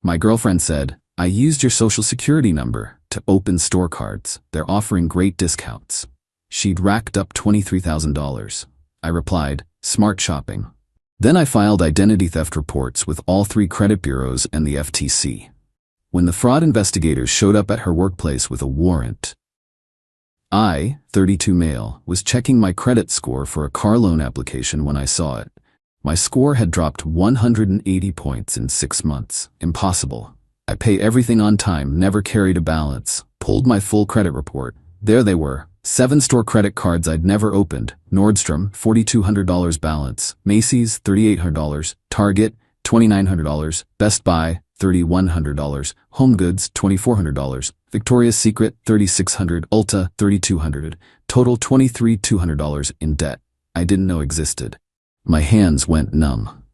My girlfriend said, I used your social security number to open store cards. They're offering great discounts. She'd racked up $23,000. I replied, smart shopping. Then I filed identity theft reports with all 3 credit bureaus and the FTC. When the fraud investigators showed up at her workplace with a warrant, I, 32 male, was checking my credit score for a car loan application when I saw it. My score had dropped 180 points in 6 months. Impossible. I pay everything on time, never carried a balance, pulled my full credit report. There they were, 7 store credit cards I'd never opened. Nordstrom, $4,200 balance. Macy's, $3,800. Target, $2,900. Best Buy, $3,100. HomeGoods, $2,400. Victoria's Secret, $3,600. Ulta, $3,200. Total $23,200 in debt I didn't know existed. My hands went numb.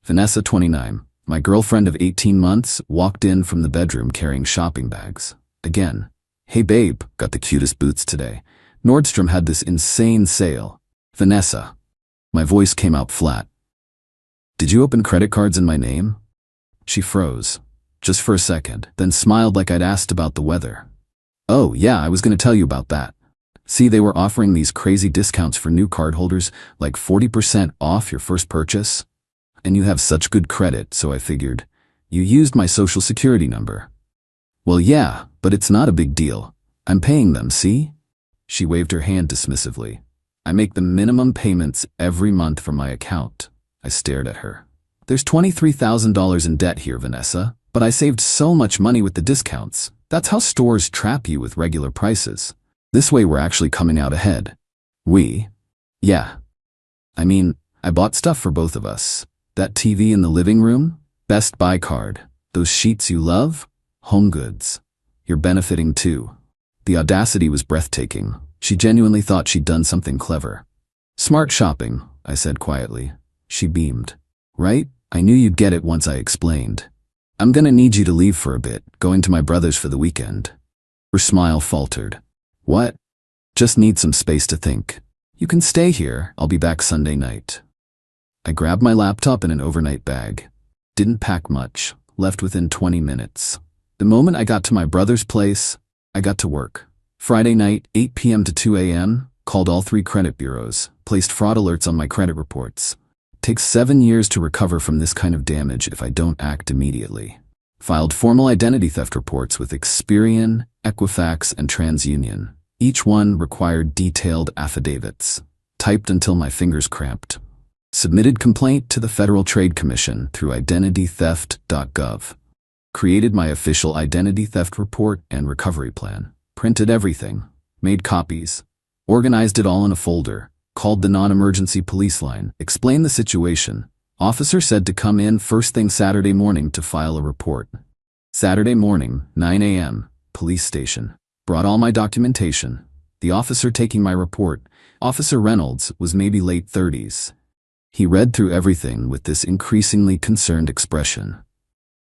Vanessa, 29, my girlfriend of 18 months, walked in from the bedroom carrying shopping bags. Again. Hey babe, got the cutest boots today. Nordstrom had this insane sale. Vanessa. My voice came out flat. Did you open credit cards in my name? She froze, just for a second, then smiled like I'd asked about the weather. Oh yeah, I was going to tell you about that. See, they were offering these crazy discounts for new cardholders, like 40% off your first purchase. And you have such good credit, so I figured, you used my social security number. Well yeah, but it's not a big deal. I'm paying them, see? She waved her hand dismissively. I make the minimum payments every month from my account. I stared at her. There's $23,000 in debt here, Vanessa, but I saved so much money with the discounts. That's how stores trap you with regular prices. This way we're actually coming out ahead. We? Yeah. I mean, I bought stuff for both of us. That TV in the living room? Best Buy card. Those sheets you love? HomeGoods. You're benefiting too. The audacity was breathtaking. She genuinely thought she'd done something clever. Smart shopping, I said quietly. She beamed. Right? I knew you'd get it once I explained. I'm gonna need you to leave for a bit, going to my brother's for the weekend. Her smile faltered. What? Just need some space to think. You can stay here, I'll be back Sunday night. I grabbed my laptop and an overnight bag. Didn't pack much, left within 20 minutes. The moment I got to my brother's place, I got to work. Friday night, 8 p.m. to 2 a.m., called all 3 credit bureaus, placed fraud alerts on my credit reports. Takes 7 years to recover from this kind of damage if I don't act immediately. Filed formal identity theft reports with Experian, Equifax, and TransUnion. Each one required detailed affidavits. Typed until my fingers cramped. Submitted complaint to the Federal Trade Commission through identitytheft.gov. Created my official identity theft report and recovery plan. Printed everything. Made copies. Organized it all in a folder. Called the non-emergency police line. Explained the situation. Officer said to come in first thing Saturday morning to file a report. Saturday morning, 9 a.m., police station. Brought all my documentation. The officer taking my report, Officer Reynolds, was maybe late 30s. He read through everything with this increasingly concerned expression.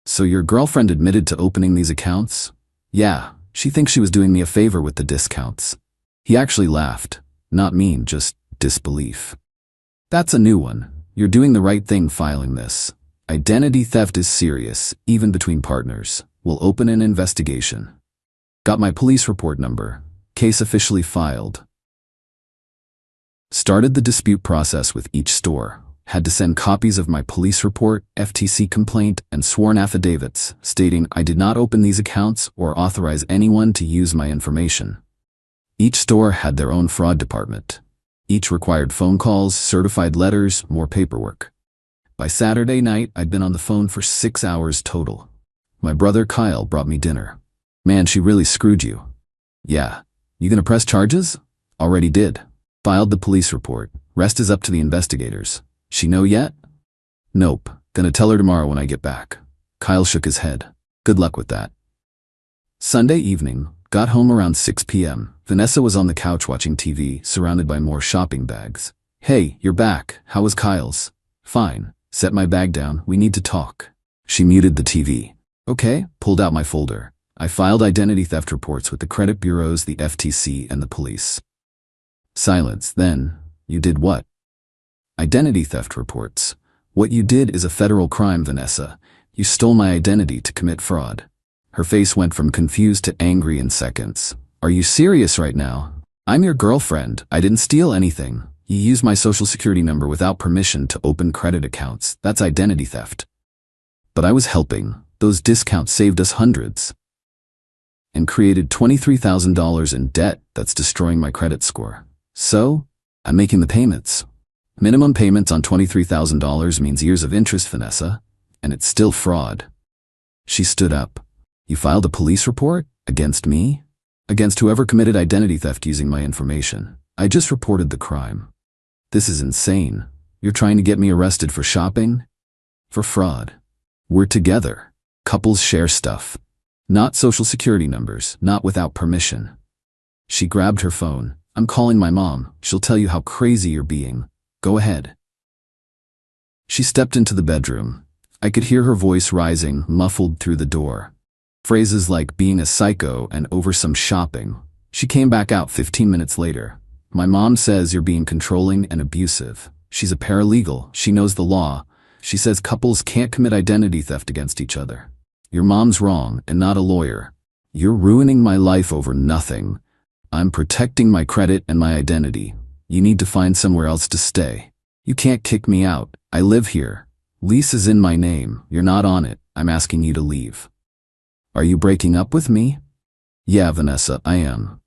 So your girlfriend admitted to opening these accounts? Yeah, she thinks she was doing me a favor with the discounts. He actually laughed. Not mean, just disbelief. That's a new one. You're doing the right thing filing this. Identity theft is serious, even between partners. We'll open an investigation. Got my police report number. Case officially filed. Started the dispute process with each store. Had to send copies of my police report, FTC complaint, and sworn affidavits stating I did not open these accounts or authorize anyone to use my information. Each store had their own fraud department. Each required phone calls, certified letters, more paperwork. By Saturday night, I'd been on the phone for 6 hours total. My brother Kyle brought me dinner. Man, she really screwed you. Yeah. You gonna press charges? Already did. Filed the police report. Rest is up to the investigators. She know yet? Nope. Gonna tell her tomorrow when I get back. Kyle shook his head. Good luck with that. Sunday evening, got home around 6 p.m. Vanessa was on the couch watching TV, surrounded by more shopping bags. Hey, you're back. How was Kyle's? Fine. Set my bag down. We need to talk. She muted the TV. Okay, pulled out my folder. I filed identity theft reports with the credit bureaus, the FTC, and the police. Silence. Then, you did what? Identity theft reports. What you did is a federal crime, Vanessa. You stole my identity to commit fraud. Her face went from confused to angry in seconds. Are you serious right now? I'm your girlfriend. I didn't steal anything. You used my social security number without permission to open credit accounts. That's identity theft. But I was helping. Those discounts saved us hundreds. And created $23,000 in debt that's destroying my credit score. So, I'm making the payments. Minimum payments on $23,000 means years of interest, Vanessa, and it's still fraud. She stood up. You filed a police report? Against me? Against whoever committed identity theft using my information. I just reported the crime. This is insane. You're trying to get me arrested for shopping? For fraud. We're together. Couples share stuff. Not social security numbers, not without permission. She grabbed her phone. I'm calling my mom. She'll tell you how crazy you're being. Go ahead. She stepped into the bedroom. I could hear her voice rising, muffled through the door. Phrases like being a psycho and over some shopping. She came back out 15 minutes later. My mom says you're being controlling and abusive. She's a paralegal. She knows the law. She says couples can't commit identity theft against each other. Your mom's wrong and not a lawyer. You're ruining my life over nothing. I'm protecting my credit and my identity. You need to find somewhere else to stay. You can't kick me out. I live here. Lease is in my name. You're not on it. I'm asking you to leave. Are you breaking up with me? Yeah, Vanessa, I am.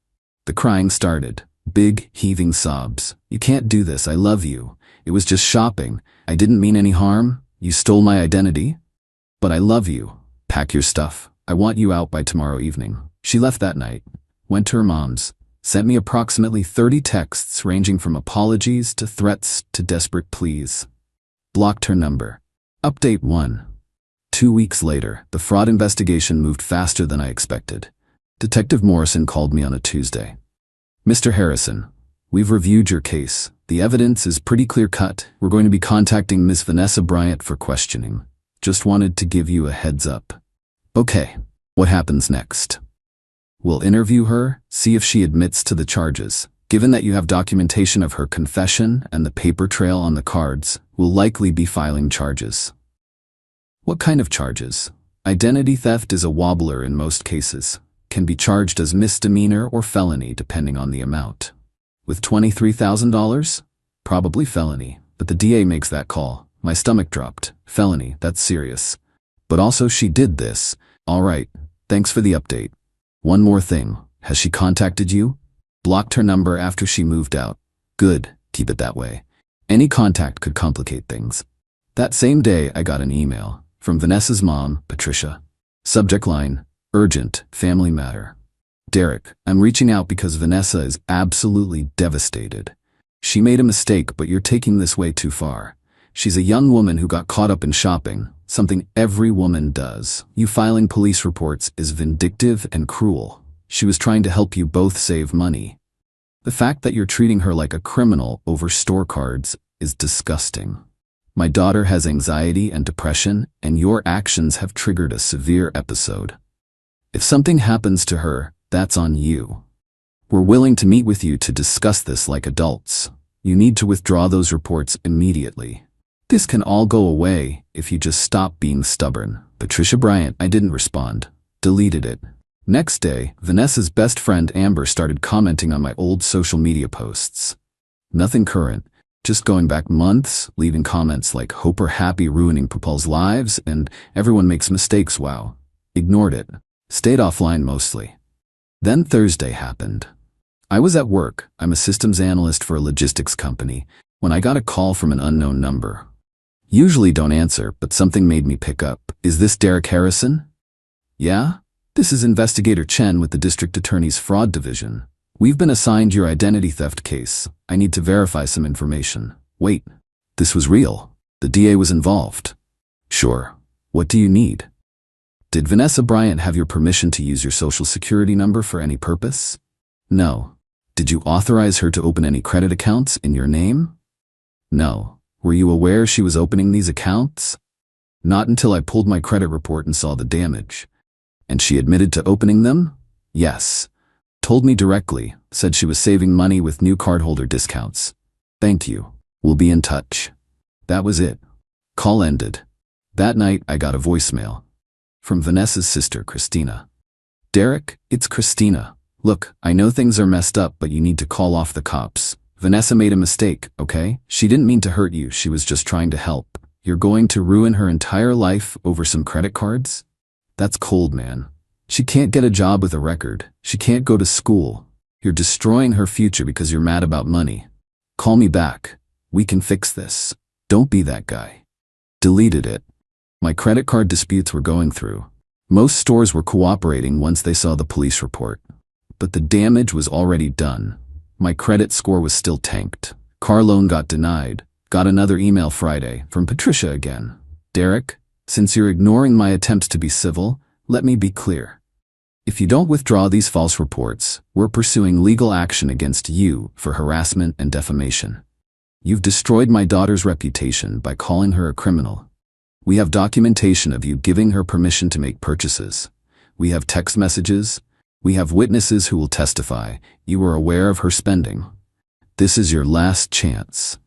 The crying started. Big, heaving sobs. You can't do this. I love you. It was just shopping. I didn't mean any harm. You stole my identity. But I love you. Pack your stuff. I want you out by tomorrow evening. She left that night, went to her mom's, sent me approximately 30 texts ranging from apologies to threats to desperate pleas. Blocked her number. Update 1. 2 weeks later, the fraud investigation moved faster than I expected. Detective Morrison called me on a Tuesday. Mr. Harrison, we've reviewed your case. The evidence is pretty clear-cut. We're going to be contacting Miss Vanessa Bryant for questioning. Just wanted to give you a heads up. Okay, what happens next? We'll interview her, see if she admits to the charges. Given that you have documentation of her confession and the paper trail on the cards, we'll likely be filing charges. What kind of charges? Identity theft is a wobbler in most cases. Can be charged as misdemeanor or felony depending on the amount. With $23,000? Probably felony, but the DA makes that call. My stomach dropped. Felony, that's serious. But also she did this. All right, thanks for the update. One more thing, has she contacted you? Blocked her number after she moved out. Good, keep it that way. Any contact could complicate things. That same day I got an email from Vanessa's mom, Patricia. Subject line, urgent, family matter. Derek, I'm reaching out because Vanessa is absolutely devastated. She made a mistake, but you're taking this way too far. She's a young woman who got caught up in shopping, something every woman does. You filing police reports is vindictive and cruel. She was trying to help you both save money. The fact that you're treating her like a criminal over store cards is disgusting. My daughter has anxiety and depression, and your actions have triggered a severe episode. If something happens to her, that's on you. We're willing to meet with you to discuss this like adults. You need to withdraw those reports immediately. This can all go away if you just stop being stubborn. Patricia Bryant, I didn't respond. Deleted it. Next day, Vanessa's best friend Amber started commenting on my old social media posts. Nothing current, just going back months, leaving comments like "hope we're happy ruining people's lives" and "everyone makes mistakes, wow." Ignored it. Stayed offline mostly. Then Thursday happened. I was at work. I'm a systems analyst for a logistics company when I got a call from an unknown number. Usually don't answer, but something made me pick up. Is this Derek Harrison? Yeah? This is Investigator Chen with the District Attorney's Fraud Division. We've been assigned your identity theft case. I need to verify some information. Wait, this was real. The DA was involved. Sure. What do you need? Did Vanessa Bryant have your permission to use your social security number for any purpose? No. Did you authorize her to open any credit accounts in your name? No. Were you aware she was opening these accounts? Not until I pulled my credit report and saw the damage. And she admitted to opening them? Yes. Told me directly, said she was saving money with new cardholder discounts. Thank you. We'll be in touch. That was it. Call ended. That night, I got a voicemail from Vanessa's sister, Christina. Derek, it's Christina. Look, I know things are messed up, but you need to call off the cops. Vanessa made a mistake, okay? She didn't mean to hurt you, she was just trying to help. You're going to ruin her entire life over some credit cards? That's cold, man. She can't get a job with a record. She can't go to school. You're destroying her future because you're mad about money. Call me back. We can fix this. Don't be that guy. Deleted it. My credit card disputes were going through. Most stores were cooperating once they saw the police report. But the damage was already done. My credit score was still tanked. Car loan got denied. Got another email Friday from Patricia again. Derek, since you're ignoring my attempts to be civil, let me be clear. If you don't withdraw these false reports, we're pursuing legal action against you for harassment and defamation. You've destroyed my daughter's reputation by calling her a criminal. We have documentation of you giving her permission to make purchases. We have text messages. We have witnesses who will testify you were aware of her spending. This is your last chance.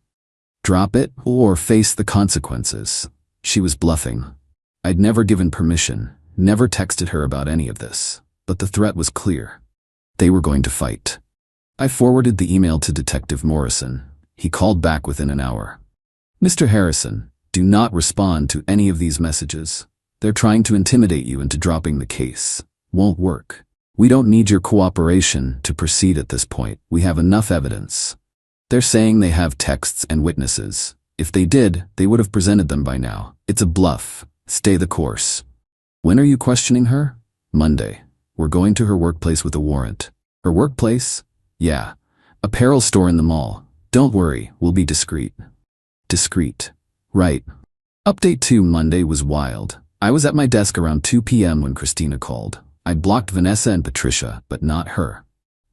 Drop it or face the consequences. She was bluffing. I'd never given permission, never texted her about any of this, but the threat was clear. They were going to fight. I forwarded the email to Detective Morrison. He called back within an hour. Mr. Harrison, do not respond to any of these messages. They're trying to intimidate you into dropping the case. Won't work. We don't need your cooperation to proceed at this point. We have enough evidence. They're saying they have texts and witnesses. If they did, they would have presented them by now. It's a bluff. Stay the course. When are you questioning her? Monday. We're going to her workplace with a warrant. Her workplace? Yeah. Apparel store in the mall. Don't worry, we'll be discreet. Discreet. Right. Update 2 Monday was wild. I was at my desk around 2 p.m. when Christina called. I'd blocked Vanessa and Patricia, but not her.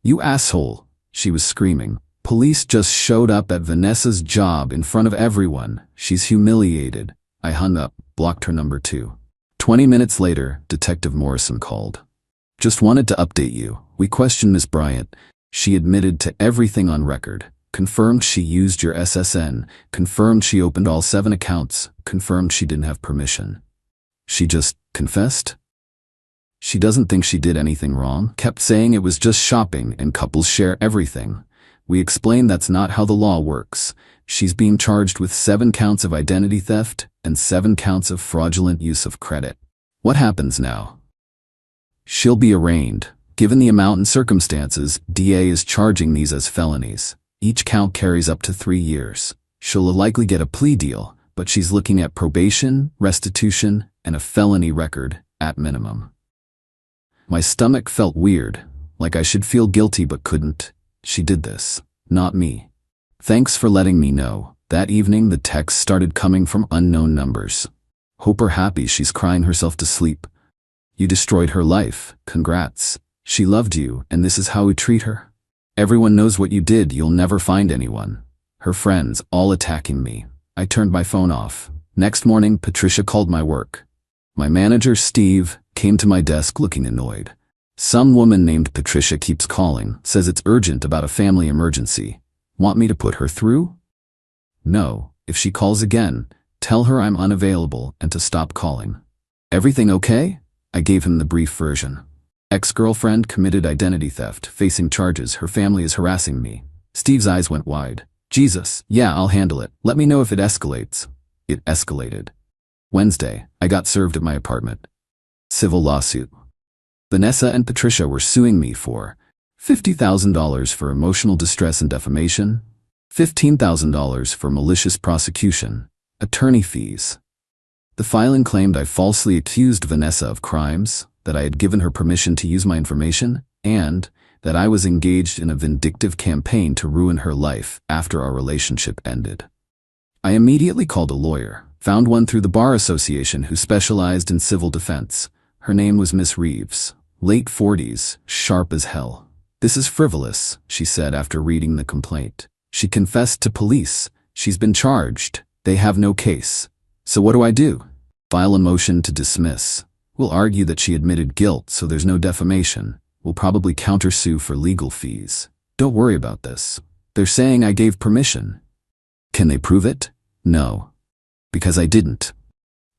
You asshole, she was screaming. Police just showed up at Vanessa's job in front of everyone. She's humiliated. I hung up, blocked her number 2. 20 minutes later, Detective Morrison called. Just wanted to update you. We questioned Miss Bryant. She admitted to everything on record. Confirmed she used your SSN. Confirmed she opened all 7 accounts. Confirmed she didn't have permission. She just confessed? She doesn't think she did anything wrong. Kept saying it was just shopping and couples share everything. We explained that's not how the law works. She's being charged with 7 counts of identity theft and 7 counts of fraudulent use of credit. What happens now? She'll be arraigned. Given the amount and circumstances, DA is charging these as felonies. Each count carries up to 3 years. She'll likely get a plea deal, but she's looking at probation, restitution, and a felony record at minimum. My stomach felt weird, like I should feel guilty but couldn't. She did this, not me. Thanks for letting me know. That evening the texts started coming from unknown numbers. Hope her happy, she's crying herself to sleep. You destroyed her life, congrats. She loved you, and this is how we treat her? Everyone knows what you did, you'll never find anyone. Her friends, all attacking me. I turned my phone off. Next morning, Patricia called my work. My manager, Steve, came to my desk looking annoyed. Some woman named Patricia keeps calling, says it's urgent about a family emergency. Want me to put her through? No, if she calls again, tell her I'm unavailable and to stop calling. Everything okay? I gave him the brief version. Ex-girlfriend committed identity theft, facing charges, her family is harassing me. Steve's eyes went wide. Jesus, yeah, I'll handle it. Let me know if it escalates. It escalated. Wednesday, I got served at my apartment. Civil lawsuit. Vanessa and Patricia were suing me for $50,000 for emotional distress and defamation, $15,000 for malicious prosecution, attorney fees. The filing claimed I falsely accused Vanessa of crimes, that I had given her permission to use my information, and that I was engaged in a vindictive campaign to ruin her life after our relationship ended. I immediately called a lawyer, found one through the Bar Association who specialized in civil defense. Her name was Miss Reeves, late 40s, sharp as hell. This is frivolous, she said after reading the complaint. She confessed to police. She's been charged. They have no case. So what do? File a motion to dismiss. We'll argue that she admitted guilt, so there's no defamation. We'll probably countersue for legal fees. Don't worry about this. They're saying I gave permission. Can they prove it? No. Because I didn't.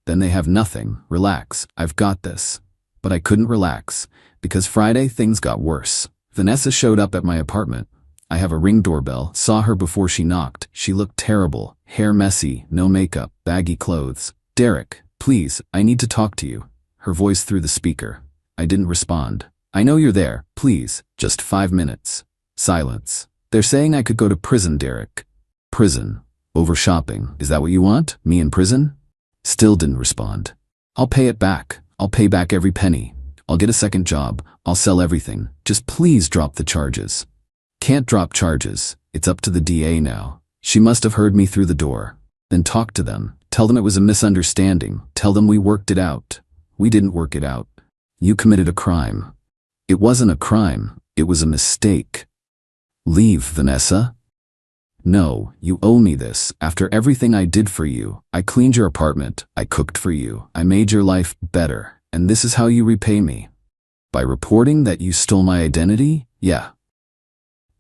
Then they have nothing. Relax, I've got this. But I couldn't relax, because Friday things got worse. Vanessa showed up at my apartment. I have a Ring doorbell, saw her before she knocked. She looked terrible, hair messy, no makeup, baggy clothes. Derek, please, I need to talk to you. Her voice through the speaker. I didn't respond. I know you're there, please, just 5 minutes. Silence. They're saying I could go to prison, Derek. Prison. Over shopping. Is that what you want? Me in prison? Still didn't respond. I'll pay it back. I'll pay back every penny. I'll get a second job. I'll sell everything. Just please drop the charges. Can't drop charges. It's up to the DA now. She must have heard me through the door. Then talk to them. Tell them it was a misunderstanding. Tell them we worked it out. We didn't work it out. You committed a crime. It wasn't a crime. It was a mistake. Leave, Vanessa. No, you owe me this. After everything I did for you, I cleaned your apartment, I cooked for you, I made your life better, and this is how you repay me. By reporting that you stole my identity? Yeah.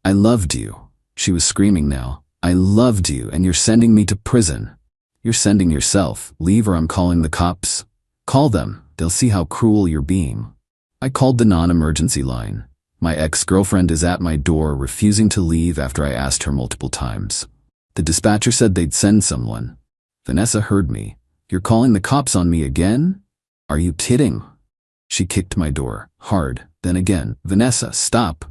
I loved you. She was screaming now. I loved you, and you're sending me to prison. You're sending yourself. Leave or I'm calling the cops. Call them. They'll see how cruel you're being. I called the non-emergency line. My ex-girlfriend is at my door refusing to leave after I asked her multiple times. The dispatcher said they'd send someone. Vanessa heard me. You're calling the cops on me again? Are you kidding? She kicked my door, hard, then again. Vanessa, stop.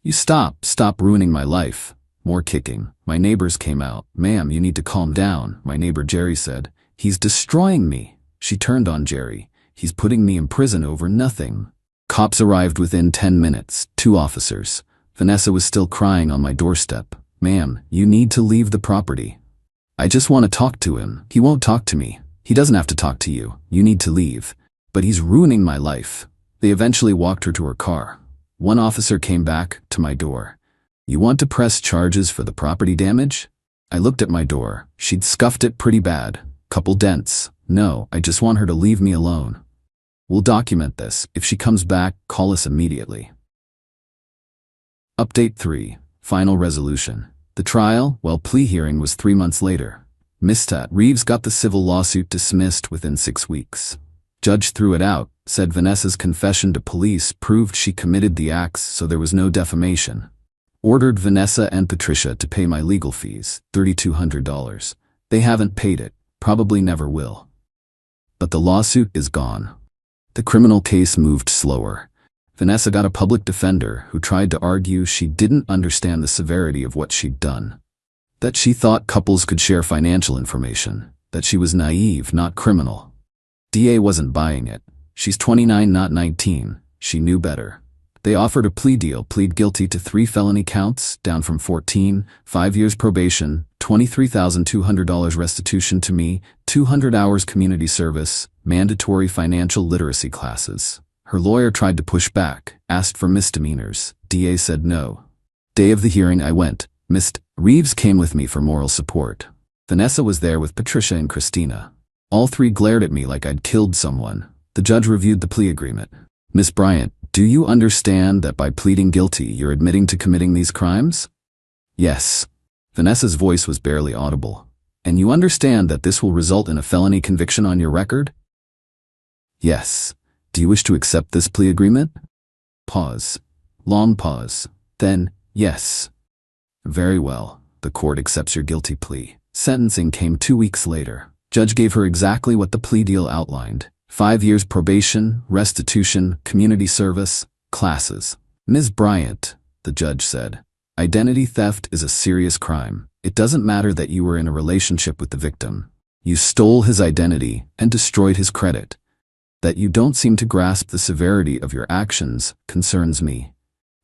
You stop ruining my life. More kicking. My neighbors came out. Ma'am, you need to calm down, my neighbor Jerry said. He's destroying me. She turned on Jerry. He's putting me in prison over nothing. Cops arrived within 10 minutes, 2 officers. Vanessa was still crying on my doorstep. Ma'am, you need to leave the property. I just want to talk to him. He won't talk to me. He doesn't have to talk to you. You need to leave. But he's ruining my life. They eventually walked her to her car. One officer came back to my door. You want to press charges for the property damage? I looked at my door. She'd scuffed it pretty bad. Couple dents. No, I just want her to leave me alone. We'll document this. If she comes back, call us immediately. Update 3. Final resolution. The trial, plea hearing was 3 months later. Mr. Reeves got the civil lawsuit dismissed within 6 weeks. Judge threw it out, said Vanessa's confession to police proved she committed the acts, so there was no defamation. Ordered Vanessa and Patricia to pay my legal fees, $3,200. They haven't paid it, probably never will. But the lawsuit is gone. The criminal case moved slower. Vanessa got a public defender who tried to argue she didn't understand the severity of what she'd done. That she thought couples could share financial information. That she was naive, not criminal. DA wasn't buying it. She's 29, not 19. She knew better. They offered a plea deal, plead guilty to 3 felony counts, down from 14, 5 years probation, $23,200 restitution to me, 200 hours community service, mandatory financial literacy classes. Her lawyer tried to push back, asked for misdemeanors. DA said no. Day of the hearing I went. Mr. Reeves came with me for moral support. Vanessa was there with Patricia and Christina. All 3 glared at me like I'd killed someone. The judge reviewed the plea agreement. Miss Bryant, do you understand that by pleading guilty you're admitting to committing these crimes? Yes. Vanessa's voice was barely audible. And you understand that this will result in a felony conviction on your record? Yes. Do you wish to accept this plea agreement? Pause. Long pause. Then, yes. Very well. The court accepts your guilty plea. Sentencing came 2 weeks later. Judge gave her exactly what the plea deal outlined. 5 years probation, restitution, community service, classes. Ms. Bryant, the judge said, identity theft is a serious crime. It doesn't matter that you were in a relationship with the victim. You stole his identity and destroyed his credit. That you don't seem to grasp the severity of your actions concerns me.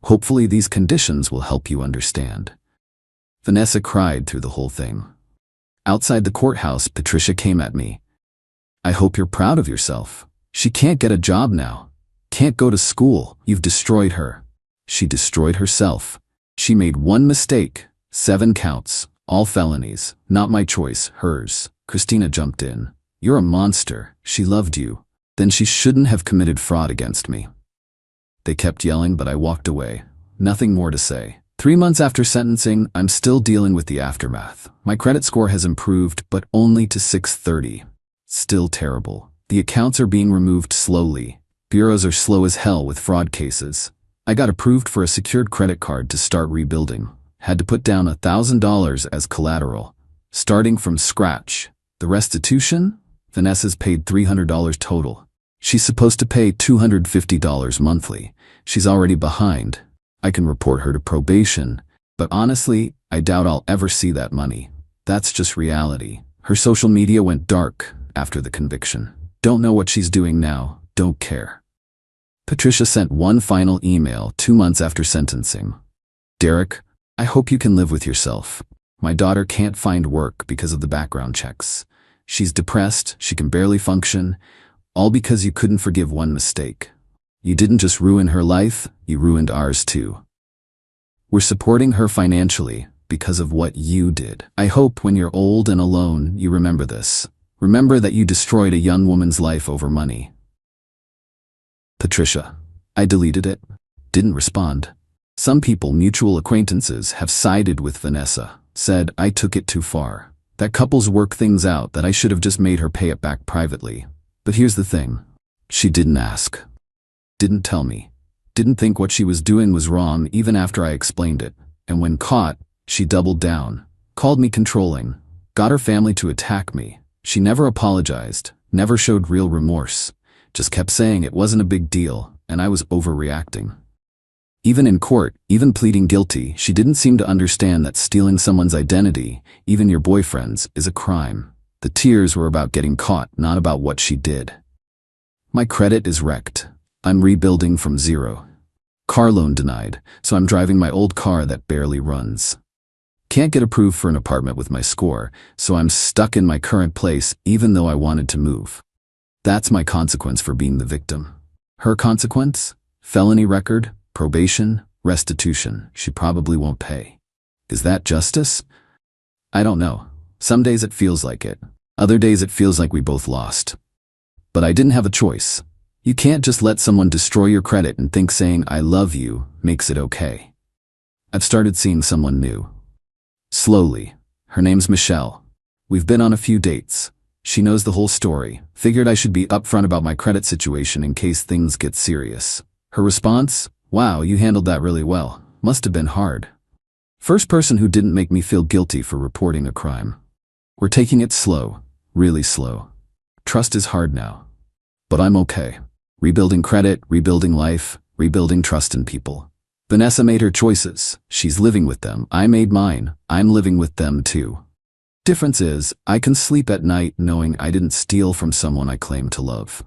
Hopefully these conditions will help you understand. Vanessa cried through the whole thing. Outside the courthouse, Patricia came at me. I hope you're proud of yourself. She can't get a job now. Can't go to school. You've destroyed her. She destroyed herself. She made one mistake. 7 counts. All felonies. Not my choice, hers. Christina jumped in. You're a monster. She loved you. Then she shouldn't have committed fraud against me. They kept yelling, but I walked away. Nothing more to say. 3 months after sentencing, I'm still dealing with the aftermath. My credit score has improved, but only to 630. Still terrible. The accounts are being removed slowly. Bureaus are slow as hell with fraud cases. I got approved for a secured credit card to start rebuilding. Had to put down $1,000 as collateral. Starting from scratch. The restitution? Vanessa's paid $300 total. She's supposed to pay $250 monthly. She's already behind. I can report her to probation, but honestly, I doubt I'll ever see that money. That's just reality. Her social media went dark after the conviction. Don't know what she's doing now. Don't care. Patricia sent one final email 2 months after sentencing. Derek, I hope you can live with yourself. My daughter can't find work because of the background checks. She's depressed, she can barely function, all because you couldn't forgive one mistake. You didn't just ruin her life, you ruined ours too. We're supporting her financially because of what you did. I hope when you're old and alone, you remember this. Remember that you destroyed a young woman's life over money. Patricia. I deleted it. Didn't respond. Some people, mutual acquaintances, have sided with Vanessa. Said I took it too far. That couples work things out that I should have just made her pay it back privately. But here's the thing. She didn't ask. Didn't tell me. Didn't think what she was doing was wrong even after I explained it. And when caught, she doubled down. Called me controlling. Got her family to attack me. She never apologized. Never showed real remorse. Just kept saying it wasn't a big deal, and I was overreacting. Even in court, even pleading guilty, she didn't seem to understand that stealing someone's identity, even your boyfriend's, is a crime. The tears were about getting caught, not about what she did. My credit is wrecked. I'm rebuilding from zero. Car loan denied, so I'm driving my old car that barely runs. Can't get approved for an apartment with my score, so I'm stuck in my current place even though I wanted to move. That's my consequence for being the victim. Her consequence? Felony record, probation, restitution. She probably won't pay. Is that justice? I don't know. Some days it feels like it. Other days it feels like we both lost. But I didn't have a choice. You can't just let someone destroy your credit and think saying I love you makes it okay. I've started seeing someone new. Slowly. Her name's Michelle. We've been on a few dates. She knows the whole story. Figured I should be upfront about my credit situation in case things get serious. Her response? Wow, you handled that really well. Must have been hard. First person who didn't make me feel guilty for reporting a crime. We're taking it slow. Really slow. Trust is hard now. But I'm okay. Rebuilding credit, rebuilding life, rebuilding trust in people. Vanessa made her choices. She's living with them. I made mine. I'm living with them too. Difference is, I can sleep at night knowing I didn't steal from someone I claim to love.